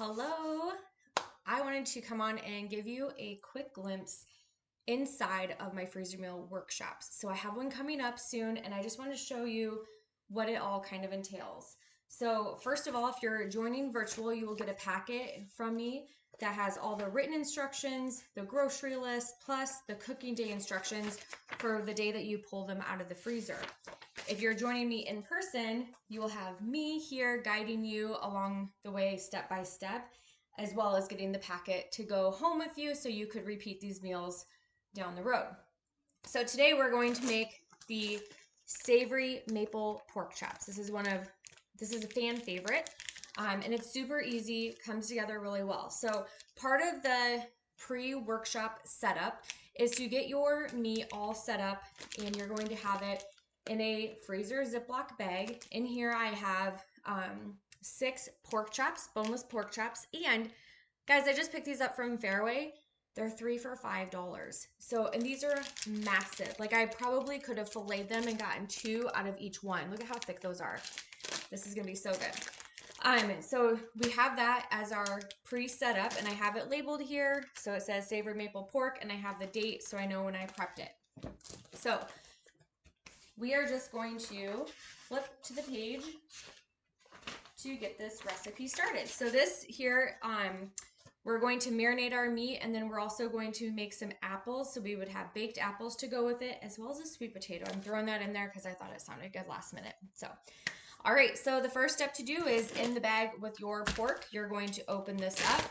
Hello. I wanted to come on and give you a quick glimpse inside of my freezer meal workshops. So I have one coming up soon and I just want to show you what it all kind of entails. So first of all, if you're joining virtual, you will get a packet from me that has all the written instructions, the grocery list, plus the cooking day instructions for the day that you pull them out of the freezer. If you're joining me in person, you will have me here guiding you along the way step by step, as well as getting the packet to go home with you so you could repeat these meals down the road. So today we're going to make the savory maple pork chops. This is a fan favorite, and it's super easy, comes together really well. So part of the pre-workshop setup is to get your meat all set up, and you're going to have it in a freezer Ziploc bag. In here I have 6 pork chops, boneless pork chops, and guys, I just picked these up from Fairway. They're 3 for $5. So, and these are massive. Like I probably could have filleted them and gotten 2 out of each one. Look at how thick those are. This is gonna be so good. So we have that as our pre-set up, and I have it labeled here. So it says savory maple pork, and I have the date so I know when I prepped it. So we are just going to flip to the page to get this recipe started. So this here, we're going to marinate our meat, and then we're also going to make some apples. So we would have baked apples to go with it, as well as a sweet potato. I'm throwing that in there because I thought it sounded good last minute. So, all right, so the first step to do is in the bag with your pork, you're going to open this up,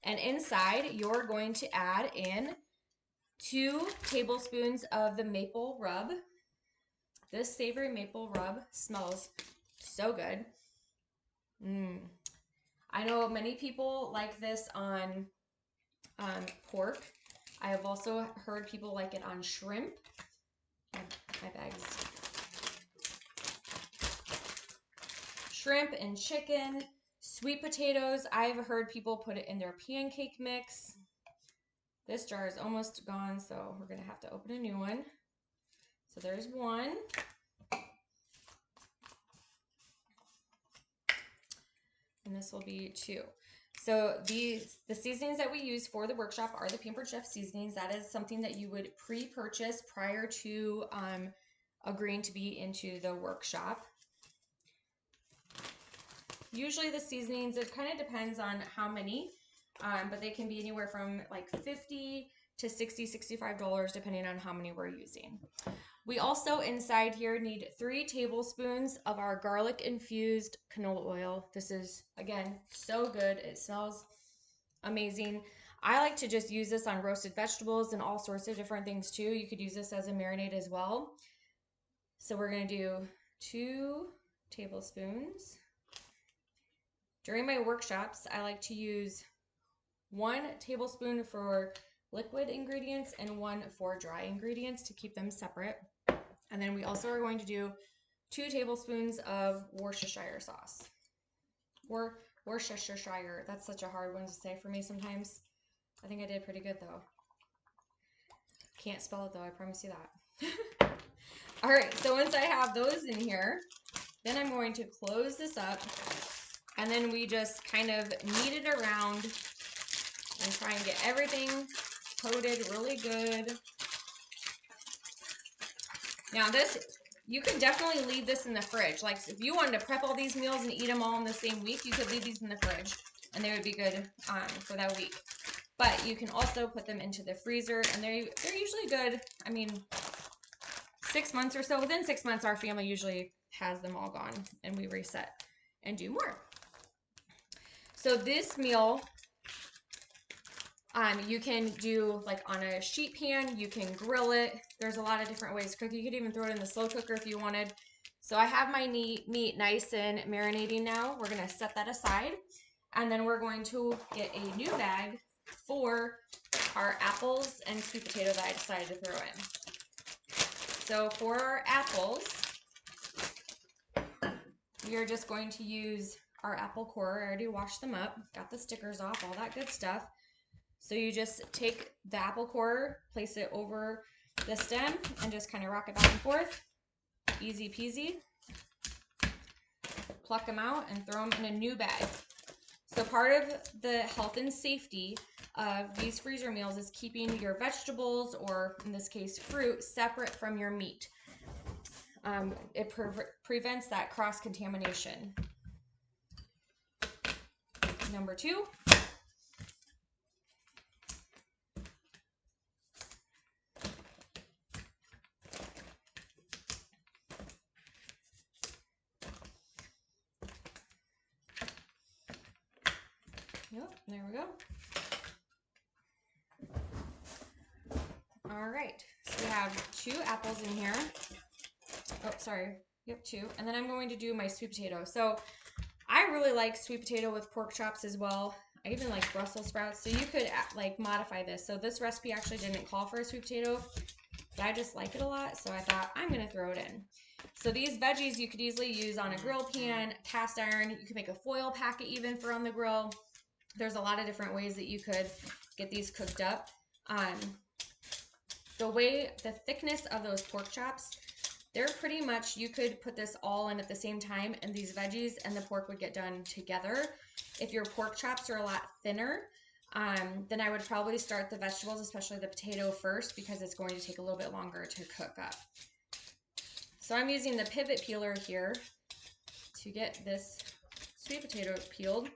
and inside you're going to add in 2 tablespoons of the maple rub. This savory maple rub smells so good. I know many people like this on pork. I have also heard people like it on shrimp. My bags. Shrimp and chicken, sweet potatoes. I've heard people put it in their pancake mix. This jar is almost gone, so we're gonna have to open a new one. So there's one. And this will be 2. So the seasonings that we use for the workshop are the Pampered Chef seasonings. That is something that you would pre-purchase prior to agreeing to be into the workshop. Usually the seasonings, it kind of depends on how many, but they can be anywhere from like $50 to $60, $65 depending on how many we're using. We also inside here need 3 tablespoons of our garlic infused canola oil. This is, again, so good. It smells amazing. I like to just use this on roasted vegetables and all sorts of different things too. You could use this as a marinade as well. So we're going to do 2 tablespoons. During my workshops, I like to use 1 tablespoon for liquid ingredients and 1 for dry ingredients to keep them separate. And then we also are going to do 2 tablespoons of Worcestershire sauce. Worcestershire, that's such a hard one to say for me sometimes. I think I did pretty good though. Can't spell it though, I promise you that. All right, so once I have those in here, then I'm going to close this up, and then we just kind of knead it around and try and get everything coated really good. Now this, you can definitely leave this in the fridge. Like if you wanted to prep all these meals and eat them all in the same week, you could leave these in the fridge and they would be good for that week. But you can also put them into the freezer, and they're usually good. I mean, 6 months or so. Within 6 months, our family usually has them all gone, and we reset and do more. So this meal, you can do like on a sheet pan, you can grill it. There's a lot of different ways to cook. You could even throw it in the slow cooker if you wanted. So I have my meat nice and marinating now. We're gonna set that aside, and then we're going to get a new bag for our apples and sweet potato that I decided to throw in. So for our apples, we are just going to use our apple core. I already washed them up, got the stickers off, all that good stuff. So you just take the apple core, place it over the stem, and just kind of rock it back and forth. Easy peasy. Pluck them out and throw them in a new bag. So part of the health and safety of these freezer meals is keeping your vegetables, or in this case fruit, separate from your meat. It prevents that cross-contamination. Number 2. Yep, there we go. All right, so we have 2 apples in here. Oh, sorry. Yep, 2. And then I'm going to do my sweet potato. So I really like sweet potato with pork chops as well. I even like Brussels sprouts. So you could like modify this. So this recipe actually didn't call for a sweet potato, but I just like it a lot. So I thought I'm going to throw it in. So these veggies you could easily use on a grill pan, cast iron. You could make a foil packet even for on the grill. There's a lot of different ways that you could get these cooked up. The thickness of those pork chops, they're pretty much, you could put this all in at the same time and these veggies and the pork would get done together. If your pork chops are a lot thinner, then I would probably start the vegetables, especially the potato first, because it's going to take a little bit longer to cook up. So I'm using the pivot peeler here to get this sweet potato peeled.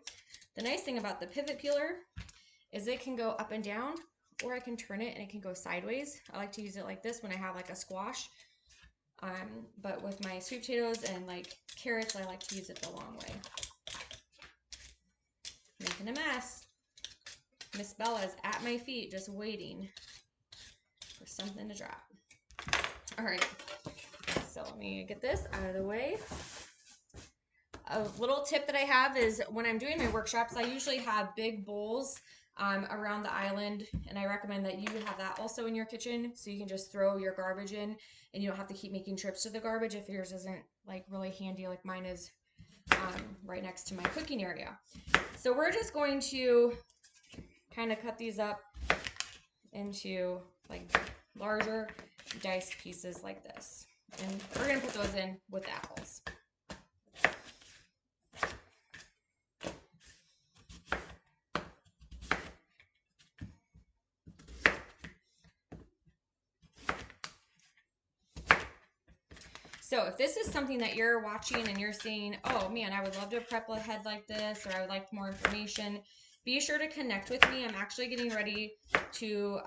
The nice thing about the pivot peeler is it can go up and down, or I can turn it and it can go sideways. I like to use it like this when I have like a squash. But with my sweet potatoes and like carrots, I like to use it the long way. Making a mess. Miss Bella's at my feet just waiting for something to drop. All right, so let me get this out of the way. A little tip that I have is when I'm doing my workshops, I usually have big bowls around the island, and I recommend that you have that also in your kitchen, so you can just throw your garbage in and you don't have to keep making trips to the garbage if yours isn't like really handy like mine is right next to my cooking area. So we're just going to kind of cut these up into like larger diced pieces like this, and we're going to put those in with apples. So if this is something that you're watching and you're saying, oh man, I would love to prep ahead like this, or I would like more information, be sure to connect with me. I'm actually getting ready to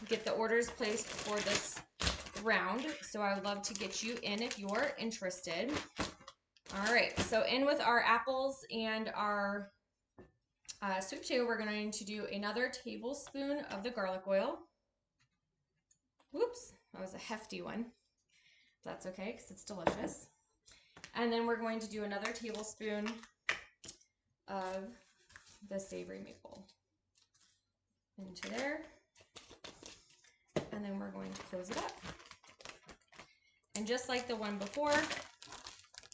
get the orders placed for this round. So I would love to get you in if you're interested. All right, so in with our apples and our sweet potato, we're going to do another tablespoon of the garlic oil. Whoops, that was a hefty one. That's okay because it's delicious. And then we're going to do another tablespoon of the savory maple into there. And then we're going to close it up. And just like the one before,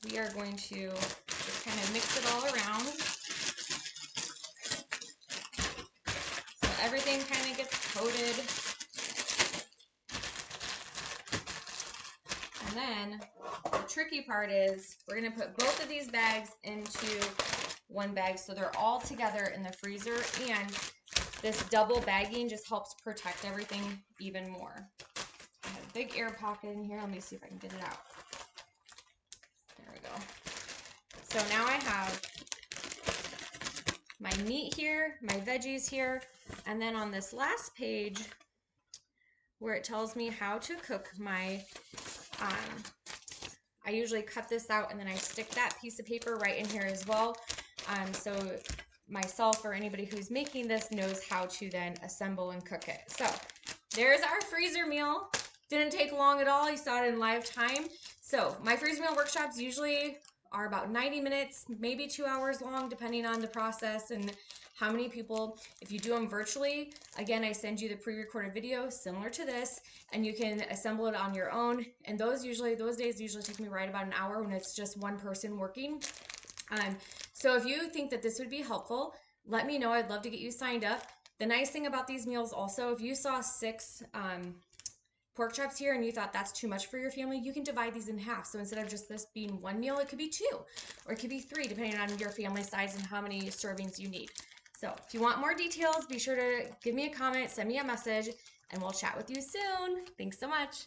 we are going to just kind of mix it all around. So everything kind of gets coated. And then the tricky part is we're going to put both of these bags into one bag so they're all together in the freezer, and this double bagging just helps protect everything even more. I have a big air pocket in here. Let me see if I can get it out. There we go. So now I have my meat here, my veggies here, and then on this last page where it tells me how to cook my I usually cut this out and then I stick that piece of paper right in here as well. So myself or anybody who's making this knows how to then assemble and cook it. So there's our freezer meal. Didn't take long at all. You saw it in live time. So my freezer meal workshops usually are about 90 minutes, maybe 2 hours long, depending on the process and how many people. If you do them virtually, again, I send you the pre-recorded video similar to this, and you can assemble it on your own. And those days usually take me right about an hour when it's just one person working. So if you think that this would be helpful, let me know. I'd love to get you signed up. The nice thing about these meals also, if you saw 6 pork chops here and you thought that's too much for your family, you can divide these in half. So instead of just this being one meal, it could be 2 or it could be 3, depending on your family size and how many servings you need. So if you want more details, be sure to give me a comment, send me a message, and we'll chat with you soon. Thanks so much.